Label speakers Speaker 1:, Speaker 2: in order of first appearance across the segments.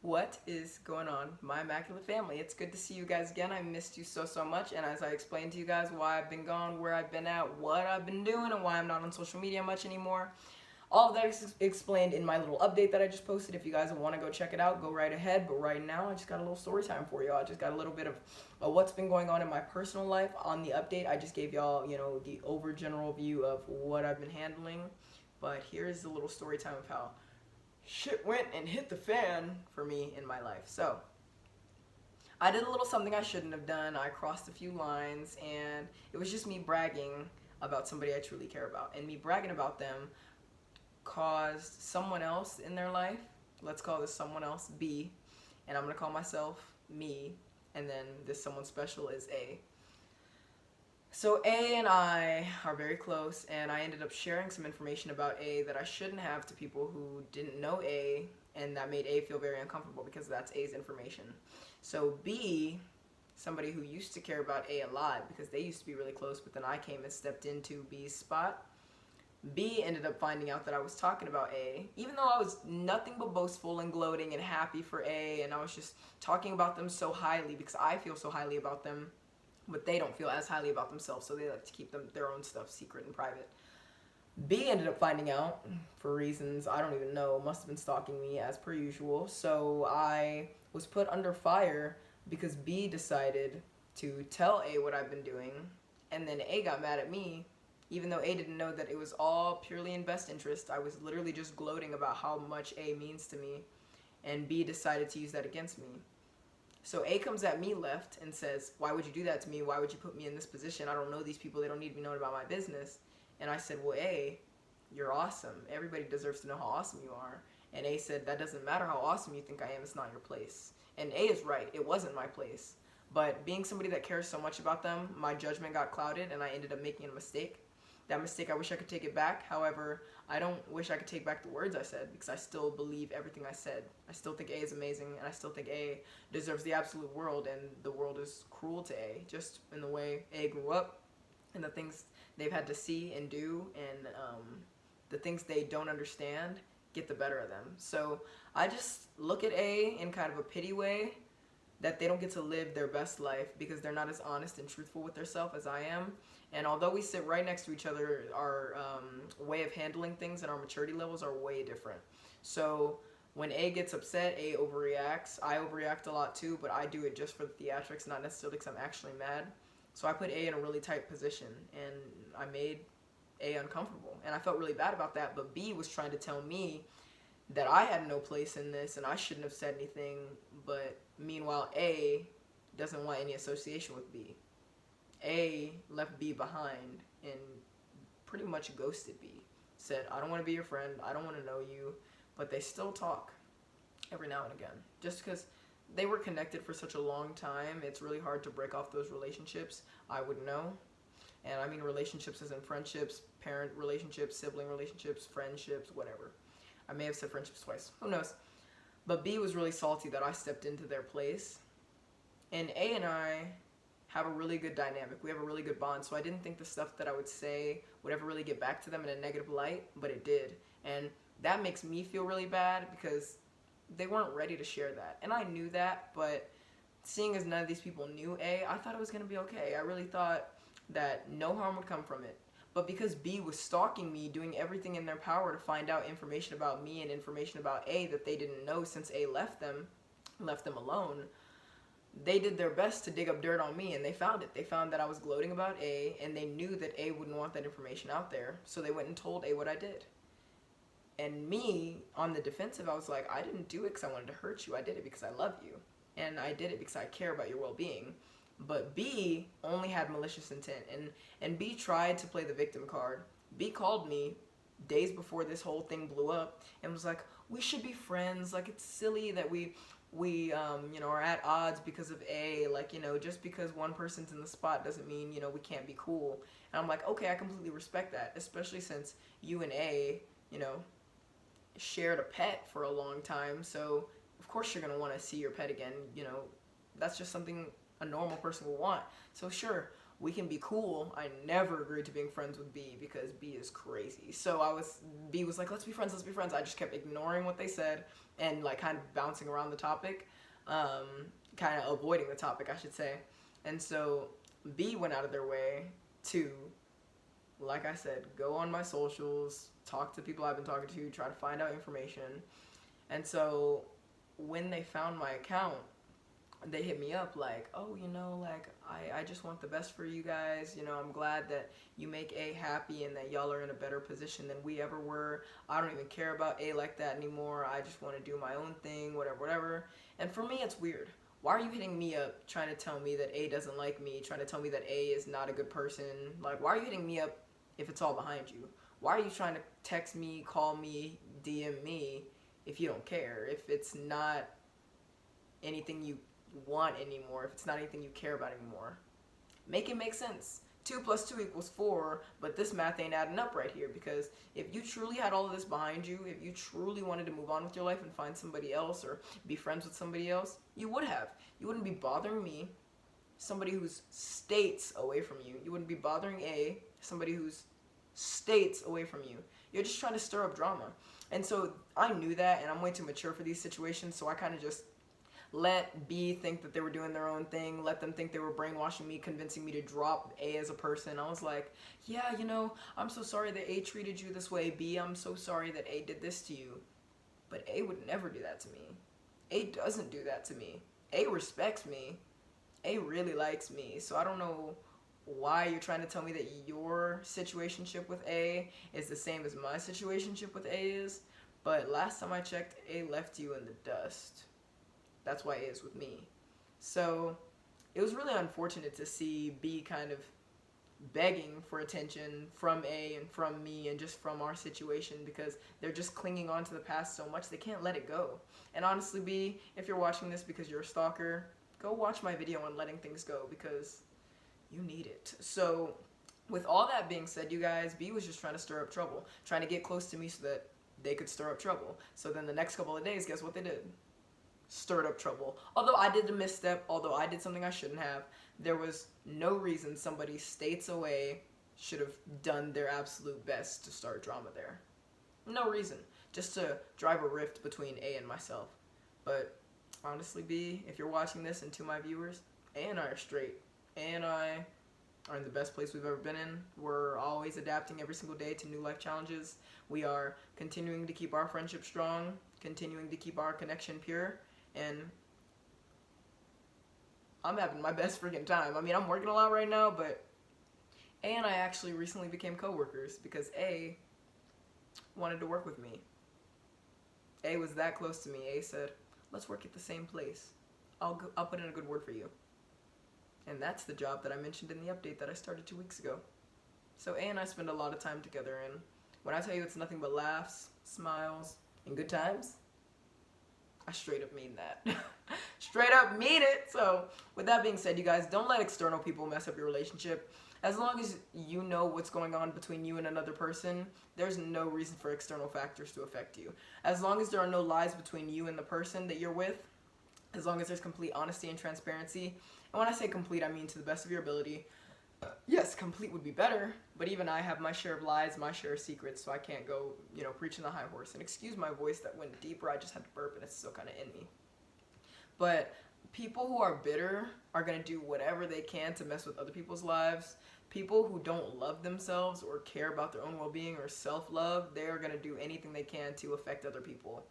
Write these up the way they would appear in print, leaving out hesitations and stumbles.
Speaker 1: What is going on, my immaculate family? It's good to see you guys again. I missed you so much, and as I explained to you guys why I've been gone, where I've been at, what I've been doing, and why I'm not on social media much anymore, all of that is explained in my little update that I just posted. If you guys want to go check it out, go right ahead. But right now, I just got a little story time for y'all. I just got a little bit of what's been going on in my personal life. On the update, I just gave y'all, the over general view of what I've been handling. But here's the little story time of how shit went and hit the fan for me in my life. So, I did a little something I shouldn't have done. I crossed a few lines, and it was just me bragging about somebody I truly care about. And me bragging about them caused someone else in their life, let's call this someone else B, and I'm going to call myself me, and then this someone special is A. So A and I are very close, and I ended up sharing some information about A that I shouldn't have to people who didn't know A, and that made A feel very uncomfortable because that's A's information. So B, somebody who used to care about A a lot because they used to be really close, but then I came and stepped into B's spot. B ended up finding out that I was talking about A, even though I was nothing but boastful and gloating and happy for A, and I was just talking about them so highly because I feel so highly about them, but they don't feel as highly about themselves, so they like to keep their own stuff secret and private. B ended up finding out for reasons I don't even know, must have been stalking me as per usual, so I was put under fire because B decided to tell A what I've been doing, and then A got mad at me. Even though A didn't know that it was all purely in best interest, I was literally just gloating about how much A means to me, and B decided to use that against me. So A comes at me left and says, why would you do that to me? Why would you put me in this position? I don't know these people. They don't need to be known about my business. And I said, well, A, you're awesome. Everybody deserves to know how awesome you are. And A said, that doesn't matter how awesome you think I am. It's not your place. And A is right. It wasn't my place. But being somebody that cares so much about them, my judgment got clouded, and I ended up making a mistake. That mistake, I wish I could take it back. However, I don't wish I could take back the words I said because I still believe everything I said. I still think A is amazing, and I still think A deserves the absolute world, and the world is cruel to A, just in the way A grew up and the things they've had to see and do, and the things they don't understand get the better of them. So I just look at A in kind of a pity way that they don't get to live their best life because they're not as honest and truthful with themselves as I am. And although we sit right next to each other, our way of handling things and our maturity levels are way different. So when A gets upset, A overreacts. I overreact a lot too, but I do it just for the theatrics, not necessarily because I'm actually mad. So I put A in a really tight position, and I made A uncomfortable. And I felt really bad about that, but B was trying to tell me that I had no place in this and I shouldn't have said anything, but meanwhile A doesn't want any association with B. A left B behind and pretty much ghosted B. Said, I don't want to be your friend, I don't want to know you, but they still talk every now and again. Just because they were connected for such a long time, it's really hard to break off those relationships. I would know. And I mean relationships as in friendships, parent relationships, sibling relationships, friendships, whatever. I may have said friendships twice, who knows. But B was really salty that I stepped into their place. And A and I have a really good dynamic. We have a really good bond. So I didn't think the stuff that I would say would ever really get back to them in a negative light, but it did. And that makes me feel really bad because they weren't ready to share that. And I knew that, but seeing as none of these people knew A, I thought it was going to be okay. I really thought that no harm would come from it. But because B was stalking me, doing everything in their power to find out information about me and information about A that they didn't know since A left them alone, they did their best to dig up dirt on me, and they found it. They found that I was gloating about A, and they knew that A wouldn't want that information out there, so they went and told A what I did. And me, on the defensive, I was like, I didn't do it because I wanted to hurt you. I did it because I love you, and I did it because I care about your well-being. But B only had malicious intent, and B tried to play the victim card. B called me days before this whole thing blew up and was like, we should be friends. Like, it's silly that we are at odds because of A. Like, just because one person's in the spot doesn't mean, we can't be cool. And I'm like, okay, I completely respect that, especially since you and A, shared a pet for a long time. So, of course you're going to want to see your pet again. That's just something a normal person will want. So sure, we can be cool. I never agreed to being friends with B because B is crazy. So B was like, let's be friends, let's be friends. I just kept ignoring what they said and like kind of bouncing around the topic, kind of avoiding the topic, I should say. And so B went out of their way to, like I said, go on my socials, talk to people I've been talking to, try to find out information. And so when they found my account, they hit me up like, oh, like, I just want the best for you guys. I'm glad that you make A happy and that y'all are in a better position than we ever were. I don't even care about A like that anymore. I just want to do my own thing, whatever, whatever. And for me, it's weird. Why are you hitting me up trying to tell me that A doesn't like me, trying to tell me that A is not a good person? Like, why are you hitting me up if it's all behind you? Why are you trying to text me, call me, DM me if you don't care? If it's not anything you want anymore, if it's not anything you care about anymore, make it make sense. 2 + 2 = 4, but this math ain't adding up right here, because if you truly had all of this behind you, if you truly wanted to move on with your life and find somebody else or be friends with somebody else, you would have. You wouldn't be bothering me, somebody who's states away from you. You wouldn't be bothering A, somebody who's states away from you. You're just trying to stir up drama. And so I knew that, and I'm way too mature for these situations, so I kind of just let B think that they were doing their own thing, let them think they were brainwashing me, convincing me to drop A as a person. I was like, yeah, I'm so sorry that A treated you this way. B, I'm so sorry that A did this to you. But A would never do that to me. A doesn't do that to me. A respects me. A really likes me. So I don't know why you're trying to tell me that your situationship with A is the same as my situationship with A is. But last time I checked, A left you in the dust. That's why A is with me. So it was really unfortunate to see B kind of begging for attention from A and from me and just from our situation, because they're just clinging on to the past so much they can't let it go. And honestly, B, if you're watching this because you're a stalker, go watch my video on letting things go, because you need it. So with all that being said, you guys, B was just trying to stir up trouble, trying to get close to me so that they could stir up trouble. So then the next couple of days, guess what they did? Stirred up trouble. Although I did a misstep, although I did something I shouldn't have, there was no reason somebody states away should have done their absolute best to start drama there. No reason. Just to drive a rift between A and myself. But honestly, B, if you're watching this, and to my viewers, A and I are straight. A and I are in the best place we've ever been in. We're always adapting every single day to new life challenges. We are continuing to keep our friendship strong, continuing to keep our connection pure, and I'm having my best freaking time. I mean, I'm working a lot right now, but A and I actually recently became co-workers because A wanted to work with me. A was that close to me. A said, let's work at the same place. I'll put in a good word for you. And that's the job that I mentioned in the update that I started 2 weeks ago. So A and I spend a lot of time together, and when I tell you it's nothing but laughs, smiles, and good times, I straight up mean that. Straight up mean it. So with that being said, you guys, don't let external people mess up your relationship. As long as you know what's going on between you and another person, there's no reason for external factors to affect you. As long as there are no lies between you and the person that you're with, as long as there's complete honesty and transparency, and when I say complete, I mean to the best of your ability. Yes, complete would be better, but even I have my share of lies, my share of secrets, so I can't go, preaching the high horse. And excuse my voice that went deeper, I just had to burp and it's still kind of in me. But people who are bitter are going to do whatever they can to mess with other people's lives. People who don't love themselves or care about their own well-being or self-love, they are going to do anything they can to affect other people.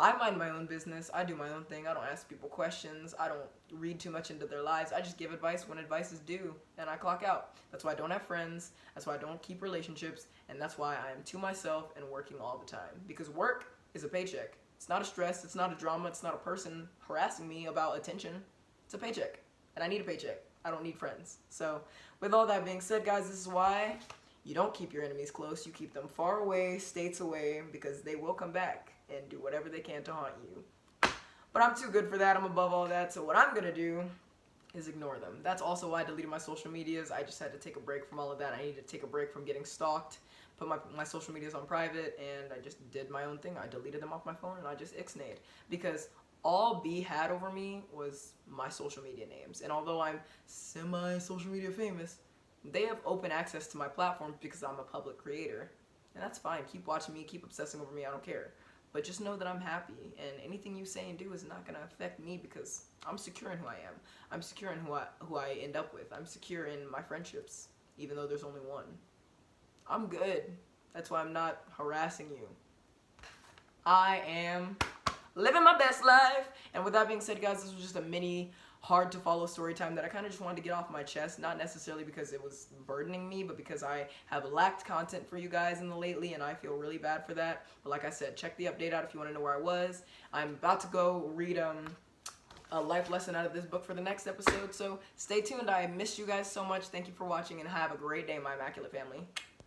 Speaker 1: I mind my own business. I do my own thing. I don't ask people questions. I don't read too much into their lives. I just give advice when advice is due, and I clock out. That's why I don't have friends. That's why I don't keep relationships, and that's why I am to myself and working all the time. Because work is a paycheck. It's not a stress. It's not a drama. It's not a person harassing me about attention. It's a paycheck, and I need a paycheck. I don't need friends. So with all that being said, guys, this is why you don't keep your enemies close. You keep them far away, states away, because they will come back and do whatever they can to haunt you. But I'm too good for that. I'm above all that. So what I'm going to do is ignore them. That's also why I deleted my social medias. I just had to take a break from all of that. I needed to take a break from getting stalked, put my social medias on private, and I just did my own thing. I deleted them off my phone, and I just ixnayed. Because all B had over me was my social media names. And although I'm semi-social media famous, they have open access to my platform because I'm a public creator. And that's fine. Keep watching me, keep obsessing over me, I don't care. But just know that I'm happy, and anything you say and do is not gonna affect me because I'm secure in who I am. I'm secure in who I end up with. I'm secure in my friendships, even though there's only one. I'm good. That's why I'm not harassing you. I am living my best life. And with that being said, guys, this was just a mini hard to follow story time that I kind of just wanted to get off my chest, not necessarily because it was burdening me, but because I have lacked content for you guys in the lately, and I feel really bad for that. But like I said, check the update out if you want to know where I was. I'm about to go read a life lesson out of this book for the next episode, so stay tuned. I miss you guys so much. Thank you for watching, and have a great day, my immaculate family.